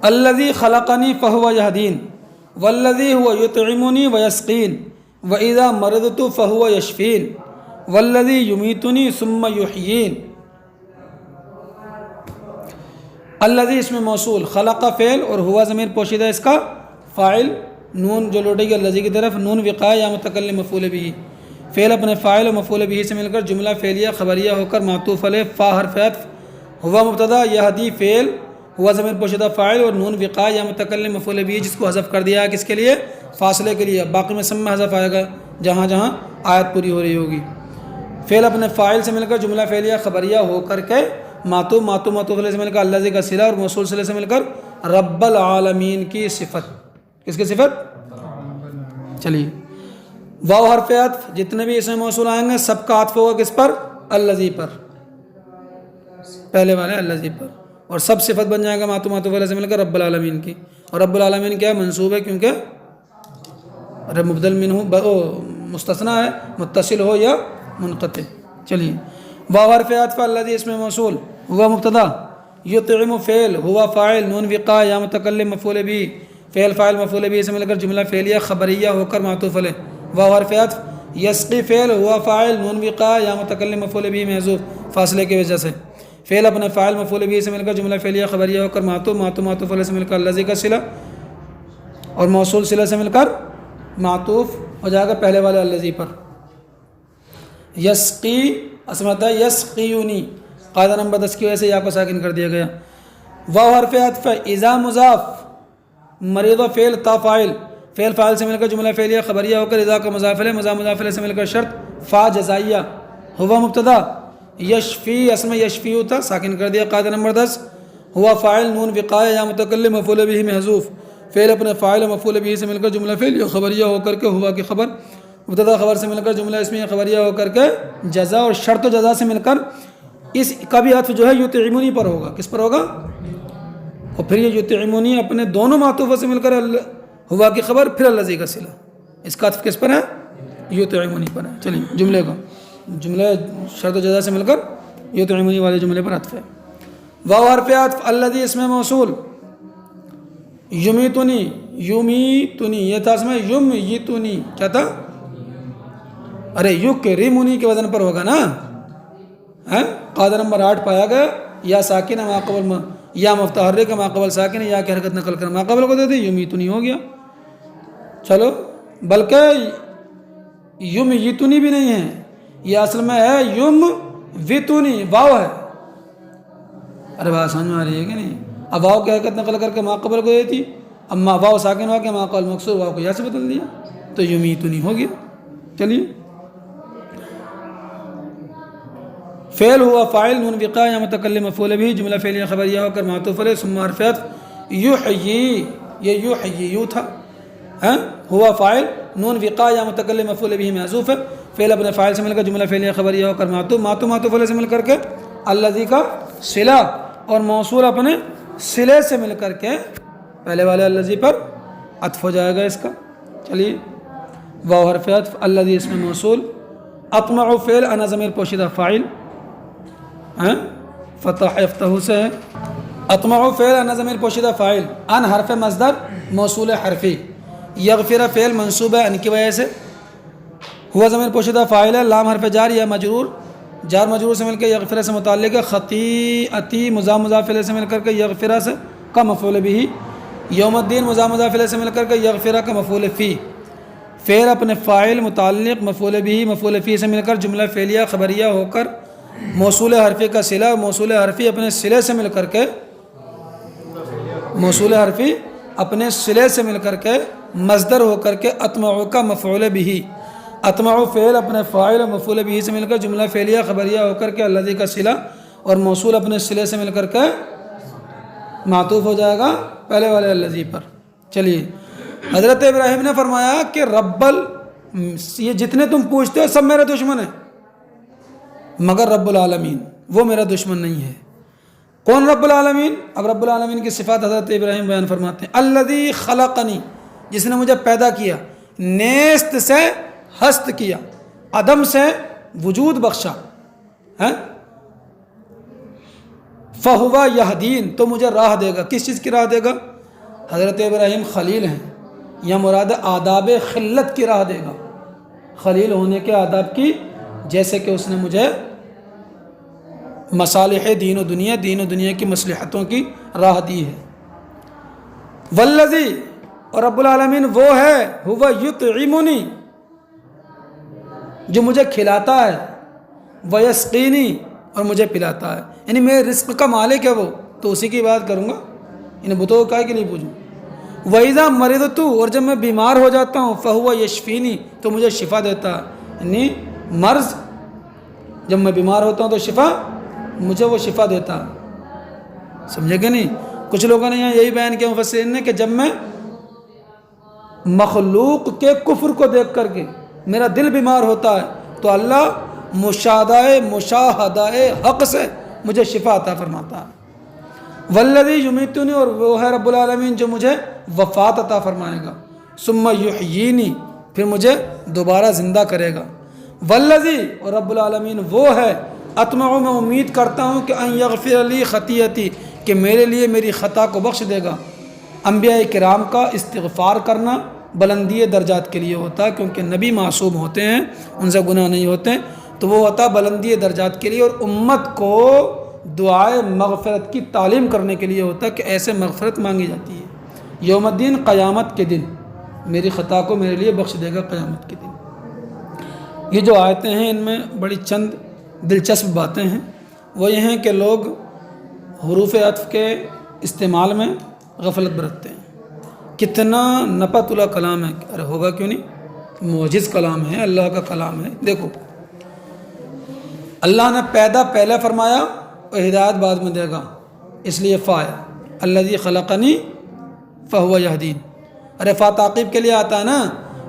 الذی خلقنی فہو یہدین والذی هو یطعمنی ویسقین واذا مرضت فہو یشفین والذی یمیتنی ثم یحیین۔ الذی اس میں موصول، خلق فعل اور ہوا ضمیر پوشیدہ اس کا فاعل، نون جو لوٹے گی الذی کی طرف، نون وقایہ یا متکلم مفعول بھی، فعل اپنے فاعل و مفعول بھی سے مل کر جملہ فعلیہ خبریہ ہو کر معطوف علیہ فا حرف عطف، ہوا مبتدا، یہدی فعل، ہوا ضمیر پوشیدہ فاعل اور نون وقایہ یا متکلم مفعول بھی جس کو حذف کر دیا ہے کس کے لیے؟ فاصلے کے لیے۔ باقی میں سب میں حذف آئے گا جہاں جہاں آیت پوری ہو رہی ہوگی۔ فعل اپنے فاعل سے مل کر جملہ فعلیہ خبریہ ہو کر کے معطوف علیہ سے مل کر الذی کا صلہ اور موصول صلہ سے مل کر رب العالمین کی صفت، کس کی صفت؟ چلیے، واو حرف عطف، جتنے بھی اس میں موصول آئیں گے سب کا عطف ہوگا کس پر؟ الذی پر، پہلے والے الذی پر، اور سب صفت بن جائے گا معطوف علیہ سے مل کر رب العالمین کی۔ اور رب العالمین کیا ہے؟ منصوب ہے، کیونکہ مبدل منہ مستثنی ہے، متصل ہو یا منقطع۔ چلیے، واو حرف عطف الذی اس میں موصول، ہوا مبتدا، یطعم فعل، ہوا فاعل، نون وقایہ یا متکلم مفعول بھی، فعل فاعل مفعول بھی سے مل کر جملہ فعلیہ خبریہ ہو کر معطوف علیہ، واو حرف عطف، یسقی فعل، ہوا فاعل، نون وقایہ یا متکلم مفعول بھی محذوف فاصلے کی وجہ سے، فعل اپنے فاعل مفعول بھی سے مل کر جملہ فعلیہ خبریہ ہو کر معطوف علیہ سے مل کر الذی کا صلہ اور موصول صلہ سے مل کر معطوف ہو جائے گا پہلے والے الذی پر۔ یسقی اسمت ہے یسقیونی، قاعدہ نمبر 10 کی وجہ سے یا کو ساکن کر دیا گیا۔ واو حرف عطف، اذا مضاف، مریض فعل، تا فاعل، فعل فاعل سے مل کر جملہ فعلیہ خبریہ ہو کر اذا کا مضاف الیہ، مضاف الیہ سے مل کر شرط، فا جزائیہ، ہوا مبتدا، یشفی اسم یشفیو تھا ساکن کر دیا قاعدہ نمبر 10، ہوا فاعل، نون وقایہ یا متکلم مفعول بھی محذوف، فعل اپنے فاعل مفعول بھی سے مل کر جملہ فعلیہ خبریہ ہو کر کے ہوا کی خبر، مبتدا خبر سے مل کر جملہ اسمیہ خبریہ ہو کر کے جزا، اور شرط و جزا سے مل کر اس کا بھی عطف جو ہے یطعمنی پر ہوگا، کس پر ہوگا؟ اور پھر یہ یطعمنی اپنے دونوں معطوفوں سے مل کر ہوا کی خبر پھر الذی کا صلہ، اس کا عطف کس پر ہے؟ یطعمنی پر ہے۔ چلیے، جملہ شرط و جزا سے مل کر یطعمنی والے جملے پر عطف ہے۔ واو حرف عطف الذی اس میں موصول، یمیتنی، یہ تھا اس میں یمیتنی، کیا تھا؟ ارے یکرمنی کے وزن پر ہوگا نا، قاعدہ نمبر 8 پایا گیا، یا ساکن ما قبل یا متحرک ما قبل ساکن، یا کی حرکت نقل کر ما قبل کو دے دی، یمیتنی ہو گیا۔ چلو، بلکہ یمیتنی بھی نہیں ہے، یہ اصل میں ہے یموتنی، واو ہے۔ ارے بات سمجھ میں آ رہی ہے کہ نہیں؟ اب واو کی حرکت نقل کر کے ما قبل کو دیتی، اب واو ساکن ہوا کہ ما قبل مکسور، واو کو یا سے بدل دیا تو یمیتنی ہو گیا۔ چلیے، فعل ہوا فاعل، نون وقایہ یا متکلم مفعول بھی، جملہ فعلیہ خبریہ ہو کر معطوف علیہ، ثم حرف عطف، یحیی، یہ یحیی تھا، ہوا فاعل، نون وقایہ یا متکلم مفعول بھی محذوف ہے، فعل اپنے فاعل سے مل کر جملہ فعلیہ خبریہ ہو کر معطوف علیہ سے مل کر کے الذی کا صلہ اور موصول اپنے صلے سے مل کر کے پہلے والے الذی پر عطف ہو جائے گا اس کا۔ چلیے، واو حرف عطف الذی اس میں موصول، اطمع فعل، انا ضمیر پوشیدہ فاعل، فتح یفتح سے ہے، اطمع فعل، انا ضمیر پوشیدہ فاعل، ان حرف مصدر موصول حرفی، یغفر فعل منصوب ہے ان کی وجہ سے، ہوا ضمیر پوشیدہ فاعل ہے، لام حرف جار یا مجرور، جار مجرور سے مل کے یغفر سے متعلق ہے، خطیئتی مضاف الیہ سے مل کر کے یغفر سے کا مفعول بھی، یوم الدین مضاف الیہ سے مل کر کے یغفر کا مفعول فی، فعل اپنے فاعل متعلق مفعول بھی مفعول فی سے مل کر جملہ فعلیہ خبریہ ہو کر موصول حرفی کا صلہ، موصول حرفی اپنے صلے سے مل کر کے موصول حرفی اپنے صلے سے مل کر کے مصدر ہو کر کے اطمع کا مفعول بھی، اطمع فعل اپنے فاعل مفعول بھی سے مل کر جملہ فعلیہ خبریہ ہو کر کے الذی کا صلہ اور موصول اپنے صلے سے مل کر کے معطوف ہو جائے گا پہلے والے الذی پر۔ چلیے، حضرت ابراہیم نے فرمایا کہ یہ جتنے تم پوچھتے ہو سب میرے دشمن ہیں مگر رب العالمین، وہ میرا دشمن نہیں ہے۔ کون رب العالمین؟ اب رب العالمین کی صفات حضرت ابراہیم بیان فرماتے ہیں، الذی خلقنی، جس نے مجھے پیدا کیا، نیست سے ہست کیا، عدم سے وجود بخشا، فہوا یہدین، تو مجھے راہ دے گا۔ کس چیز کی راہ دے گا؟ حضرت ابراہیم خلیل ہیں، یا مراد آداب خلت کی راہ دے گا، خلیل ہونے کے آداب کی، جیسے کہ اس نے مجھے مصالح دین و دنیا کی مصلحتوں کی راہ دی ہے۔ والذی، اور رب العالمین وہ ہے، ہوا یطعمنی، جو مجھے کھلاتا ہے، ویسقینی، اور مجھے پلاتا ہے، یعنی میرے رزق کا مالک ہے وہ، تو اسی کی بات کروں گا، انہیں بتوں کا کہ نہیں پوچھوں۔ وَإِذَا مَرِضْتُ، اور جب میں بیمار ہو جاتا ہوں، فَهُوَ يَشْفِينِي، تو مجھے شفا دیتا ہے، یعنی مرض، جب میں بیمار ہوتا ہوں تو شفا، مجھے وہ شفا دیتا ہے۔ سمجھے کہ نہیں؟ کچھ لوگوں نے یہاں یہی بیان کیا مفسرین نے کہ جب میں مخلوق کے کفر کو دیکھ کر کے میرا دل بیمار ہوتا ہے تو اللہ مشاہدہ حق سے مجھے شفا عطا فرماتا ہے۔ والذی یمیتنی، اور وہ ہے رب العالمین جو مجھے وفات عطا فرمائے گا، ثم یحیینی، پھر مجھے دوبارہ زندہ کرے گا۔ والذی، اور رب العالمین وہ ہے، اطمع، میں امید کرتا ہوں کہ ان یغفر لی خطیئتی، کہ میرے لیے میری خطا کو بخش دے گا۔ انبیاء کرام کا استغفار کرنا بلندی درجات کے لیے ہوتا ہے، کیونکہ نبی معصوم ہوتے ہیں، ان سے گناہ نہیں ہوتے، تو وہ ہوتا بلندی درجات کے لیے، اور امت کو دعائے مغفرت کی تعلیم کرنے کے لیے ہوتا ہے کہ ایسے مغفرت مانگی جاتی ہے۔ یوم الدین، قیامت کے دن میری خطا کو میرے لیے بخش دے گا قیامت کے دن۔ یہ جو آیتیں ہیں، ان میں بڑی چند دلچسپ باتیں ہیں، وہ یہ ہیں کہ لوگ حروف عطف کے استعمال میں غفلت برتتے ہیں۔ کتنا نپا تلا کلام ہے، ارے ہوگا کیوں نہیں، معجز کلام ہے، اللہ کا کلام ہے۔ دیکھو، اللہ نے پیدا پہلے فرمایا اور ہدایت بعد میں دے گا، اس لیے فا ہے، الذی خلقنی فہو یہدین۔ ارے فا تعقیب کے لیے آتا ہے نا،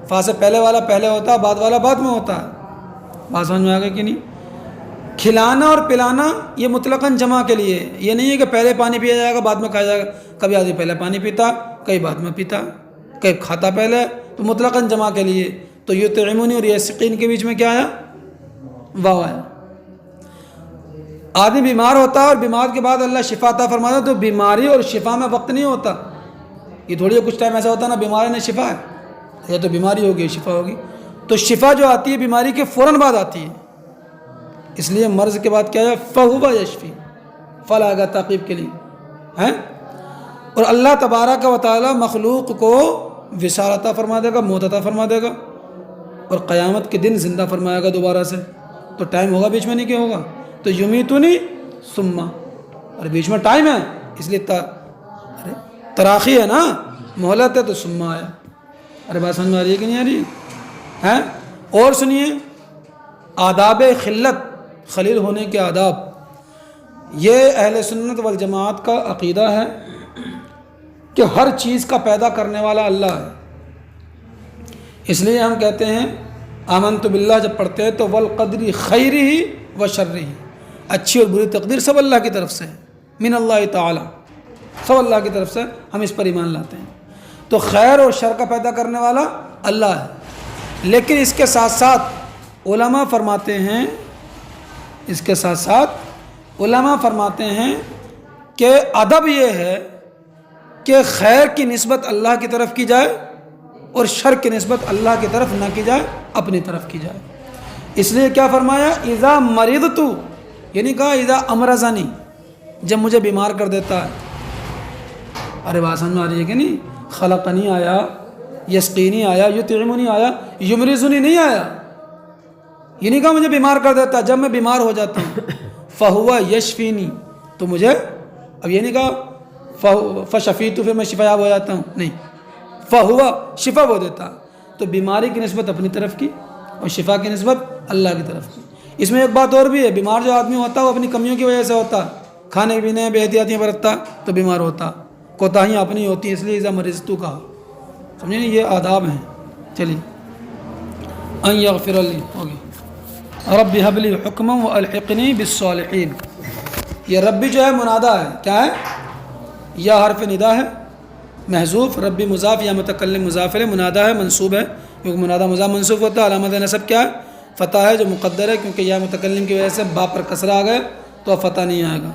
فا سے پہلے والا پہلے ہوتا ہے، بعد والا بعد میں ہوتا ہے۔ بات سمجھ میں آ گئی کہ نہیں؟ کھلانا اور پلانا یہ مطلقاً جمع کے لیے، یہ نہیں ہے کہ پہلے پانی پیا جائے گا بعد میں کھایا جائے گا۔ کبھی آدمی پہلے پانی پیتا، کئی بعد میں پیتا، کئی کھاتا پہلے، تو مطلقاً جمع کے لیے۔ تو یطعمنی اور یسقین کے بیچ میں کیا آیا؟ واو آیا۔ آدمی بیمار ہوتا ہے اور بیمار کے بعد اللہ شفا عطا فرماتا ہے، تو بیماری اور شفا میں وقت نہیں ہوتا۔ یہ تھوڑی ہے کچھ ٹائم ایسا ہوتا ہے نا بیماری نے شفا ہے، یا تو بیماری ہوگی شفا ہوگی، تو شفا جو آتی ہے بیماری کے فوراً بعد آتی ہے، اس لیے مرض کے بعد کیا ہے؟ فہو یشفی، فل آئے گا تعقیب کے لیے ہیں۔ اور اللہ تبارک و تعالی مخلوق کو وصال عطا فرما دے گا، موت عطا فرما دے گا، اور قیامت کے دن زندہ فرمائے گا دوبارہ سے، تو ٹائم ہوگا بیچ میں نہیں، کیا ہوگا؟ تو یمیتنی ثم، اور بیچ میں ٹائم ہے، اس لیے تراخی ہے نا، مہلت ہے، تو ثم آیا۔ ارے بات سمجھ میں آ رہی ہے کہ نہیں آ رہی ہے؟ اور سنیے، آداب خلت، خلیل ہونے کے آداب، یہ اہل سنت والجماعت کا عقیدہ ہے کہ ہر چیز کا پیدا کرنے والا اللہ ہے۔ اس لیے ہم کہتے ہیں آمنت باللہ جب پڑھتے ہیں تو والقدر خیرہ و شرہ، اچھی اور بری تقدیر سب اللہ کی طرف سے ہے، من اللہ تعالی، سب اللہ کی طرف سے، ہم اس پر ایمان لاتے ہیں۔ تو خیر اور شر کا پیدا کرنے والا اللہ ہے، لیکن اس کے ساتھ ساتھ علماء فرماتے ہیں، اس کے ساتھ ساتھ علماء فرماتے ہیں کہ ادب یہ ہے کہ خیر کی نسبت اللہ کی طرف کی جائے اور شر کی نسبت اللہ کی طرف نہ کی جائے، اپنی طرف کی جائے۔ اس لیے کیا فرمایا؟ اذا مرضت، یعنی کہا اذا امرضنی، جب مجھے بیمار کر دیتا ہے۔ ارے بات سمجھ میں آ رہی ہے کہ نہیں؟ خلقنی آیا، یسقینی آیا، یطعمنی آیا، یمرضنی نہیں آیا۔ یہ نہیں کہا مجھے بیمار کر دیتا ہے، جب میں بیمار ہو جاتا ہوں فہو یشفینی، تو مجھے، اب یہ نہیں کہا فشفیت، پھر میں شفا یاب ہو جاتا ہوں، نہیں، فہو شفا وہ دیتا، تو بیماری کی نسبت اپنی طرف کی اور شفا کی نسبت اللہ کی طرف کی۔ اس میں ایک بات اور بھی ہے، بیمار جو آدمی ہوتا ہے وہ اپنی کمیوں کی وجہ سے ہوتا، کھانے پینے بے احتیاطیاں برتتا تو بیمار ہوتا، کوتاہیاں اپنی ہوتی ہیں، اس لیے اذا مرضت کہا۔ سمجھے نہیں؟ یہ آداب ہیں۔ چلیے، ان یغفر لی ہوگی، رب هب لی حکما والحقنی بالصالحین۔ یہ ربی جو ہے منادہ ہے، کیا ہے؟ یا حرف ندا ہے محذوف، ربی مضاف، یا متکلم مضاف ہے، منادہ ہے منصوب ہے، کیونکہ منادہ مضاف منصوب ہوتا ہے، علامت نصب کیا ہے؟ فتح ہے جو مقدر ہے، کیونکہ یا متکلم کی وجہ سے با پر کسرہ آ گئے تو اب فتح نہیں آئے گا۔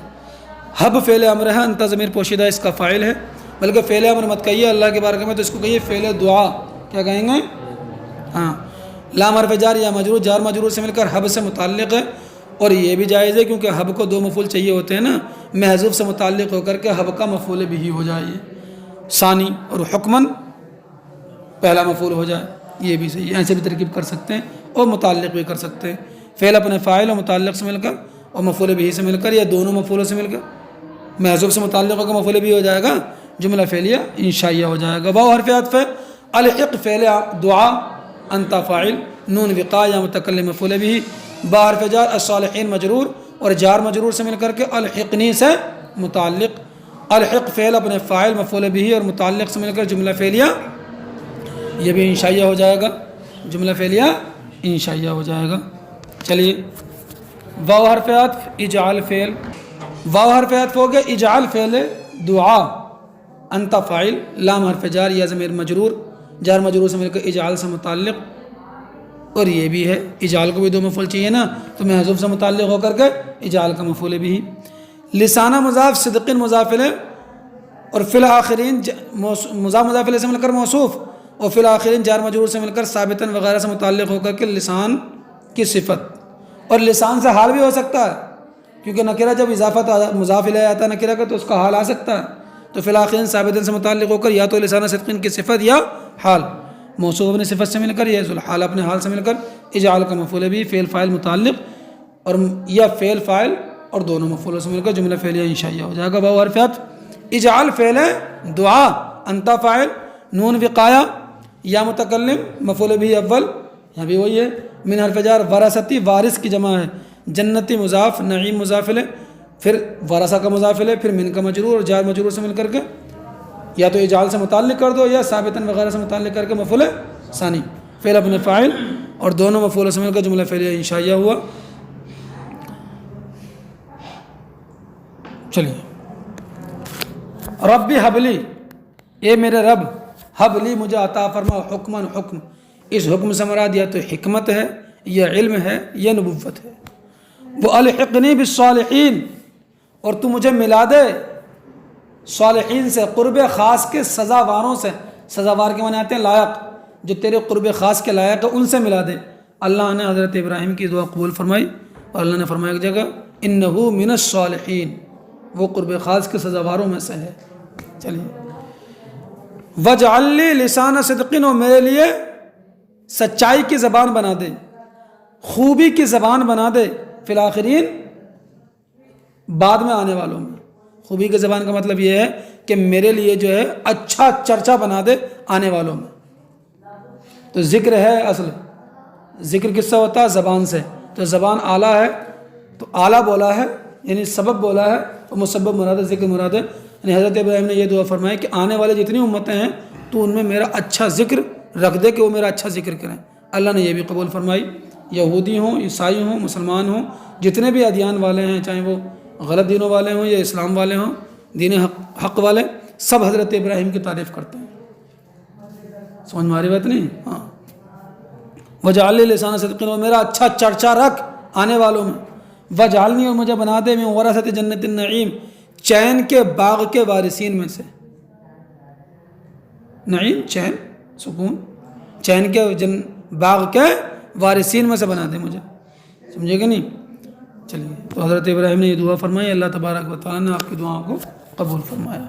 حب فعل امر ہے، انت ضمیر پوشیدہ اس کا فاعل ہے، بلکہ فعل امر مت کہیے اللہ کے بارے میں، تو اس کو کہیے فعل دعا، کیا کہیں گے؟ ہاں، لام حرف جار یا مجرور، جار مجرور سے مل کر حب سے متعلق ہے، اور یہ بھی جائز ہے کیونکہ حب کو 2 مفعول چاہیے ہوتے ہیں نا، محذوف سے متعلق ہو کر کے حب کا مفعول بھی ہو جائے ثانی، اور حکمن پہلا مفعول ہو جائے، یہ بھی صحیح ہے، ایسے بھی ترکیب کر سکتے ہیں اور متعلق بھی کر سکتے ہیں، فعل اپنے فاعل اور متعلق سے مل کر اور مفعول بھی سے مل کر، یا دونوں مفعولوں سے مل کر، محذوف سے متعلق ہو کر مفعول بھی ہو جائے گا، جملہ فعلیہ انشائیہ ہو جائے گا۔ واو حرف عطف ہے، الحق فعل دعا، انت فاعل، نون وقاء یا متکلم مفعول بھی، با حرف جار الصالحین مجرور، اور جار مجرور سے مل کر کے الحقنی سے متعلق، الحق فعل اپنے فاعل مفعول بھی اور متعلق سے مل کر جملہ فعلیہ، یہ بھی انشائیہ ہو جائے گا، جملہ فعلیہ انشائیہ ہو جائے گا۔ چلیے، واو حرف عطف اجعل فعل، واو حرف عطف ہو گیا اجعل فعل دعا، انت فاعل، لام حرف جار یا ضمیر مجرور، جار مجرور سے مل کر اجعل سے متعلق، اور یہ بھی ہے اجعل کو بھی 2 مفعول چاہیے نا، تو محذوف سے متعلق ہو کر کے اجعل کا مفعول بھی، لسانہ مضاف، صدقین مضاف الیہ، اور فی الآخرین مضاف مضاف الیہ سے مل کر موصوف، اور فی الآخرین جار مجرور سے مل کر ثابتاً وغیرہ سے متعلق ہو کر کے لسان کی صفت، اور لسان سے حال بھی ہو سکتا ہے، کیونکہ نکرہ جب اضافت مضاف الیہ آتا ہے نکرہ کا تو اس کا حال آ سکتا ہے، تو فی الآخرین ثابتاً سے متعلق ہو کر یا تو لسان صدقین کی صفت یا حال، موصوف اپنی صفت سے مل کر یا حال اپنے حال سے مل کر، اجعل کا مفعول بھی، فعل فاعل متعلق، اور یا فعل فاعل اور دونوں مفعولوں سے مل کر جملہ فعلیہ انشائیہ ہو جائے گا۔ واو حرف عطف اجعل فعل دعا، انت فاعل، نون وقایا یا متکلم مفعول بھی اول، یہاں بھی وہی ہے، من حرف جار ورثتی، وارث کی جمع ہے، جنتی مضاف، نعیم مضاف الیہ، پھر ورثہ کا مضاف الیہ، پھر من کا مجرور اور جار مجرور سے مل کر کے یا تو اجعل سے متعلق کر دو یا ثابتاً وغیرہ سے متعلق کر کے مفعول ثانی، فعل اپنے فاعل اور دونوں مفعولوں سے مل کر جملہ فعلیہ انشائیہ ہوا۔ چلیے، ربی حبلی، اے میرے رب، حبلی مجھے عطا فرما، حکمن حکم، اس حکم سے مراد یا تو حکمت ہے یا علم ہے یا نبوت ہے، وہ الحقنی بالصالحین، اور تو مجھے ملا دے صالحین سے، قرب خاص کے سزاواروں سے، سزاوار کے معنی آتے ہیں لائق، جو تیرے قرب خاص کے لائق ہے ان سے ملا دے۔ اللہ نے حضرت ابراہیم کی دعا قبول فرمائی، اور اللہ نے فرمایا ایک جگہ انہو من الصالحین، وہ قرب خاص کے سزاواروں میں سے ہے۔ چلیے، وجعل لی لسان صدقین، اور میرے لیے سچائی کی زبان بنا دے، خوبی کی زبان بنا دے، فی الآخرین بعد میں آنے والوں میں۔ خوبی کی زبان کا مطلب یہ ہے کہ میرے لیے جو ہے اچھا چرچا بنا دے آنے والوں میں۔ تو ذکر ہے، اصل ذکر کس سے ہوتا ہے؟ زبان سے، تو زبان اعلیٰ ہے تو اعلیٰ بولا ہے، یعنی سبب بولا ہے، تو مسبب مراد ہے، ذکر مراد ہے، یعنی حضرت ابراہیم نے یہ دعا فرمائی کہ آنے والے جتنی امتیں ہیں تو ان میں میرا اچھا ذکر رکھ دے کہ وہ میرا اچھا ذکر کریں۔ اللہ نے یہ بھی قبول فرمائی، یہودی ہوں، عیسائی ہوں، مسلمان ہوں، جتنے بھی ادیان والے ہیں، چاہے وہ غلط دینوں والے ہوں یا اسلام والے ہوں، دین حق والے، سب حضرت ابراہیم کی تعریف کرتے ہیں۔ سمجھ میں آ رہی بات نہیں؟ ہاں، وجعل لی لسان صدقین، اور میرا اچھا چرچا رکھ آنے والوں میں، وجعلنی، اور مجھے بنا دے، من ورثۃ جنت النعیم، چین کے باغ کے وارثین میں سے۔ نعیم چین، سکون، چین کے باغ کے وارثین میں سے بنا دے مجھے، سمجھے کہ نہیں؟ چلیے، تو حضرت ابراہیم نے یہ دعا فرمائی، اللہ تبارک و تعالیٰ نے آپ کی دعاؤں کو قبول فرمایا۔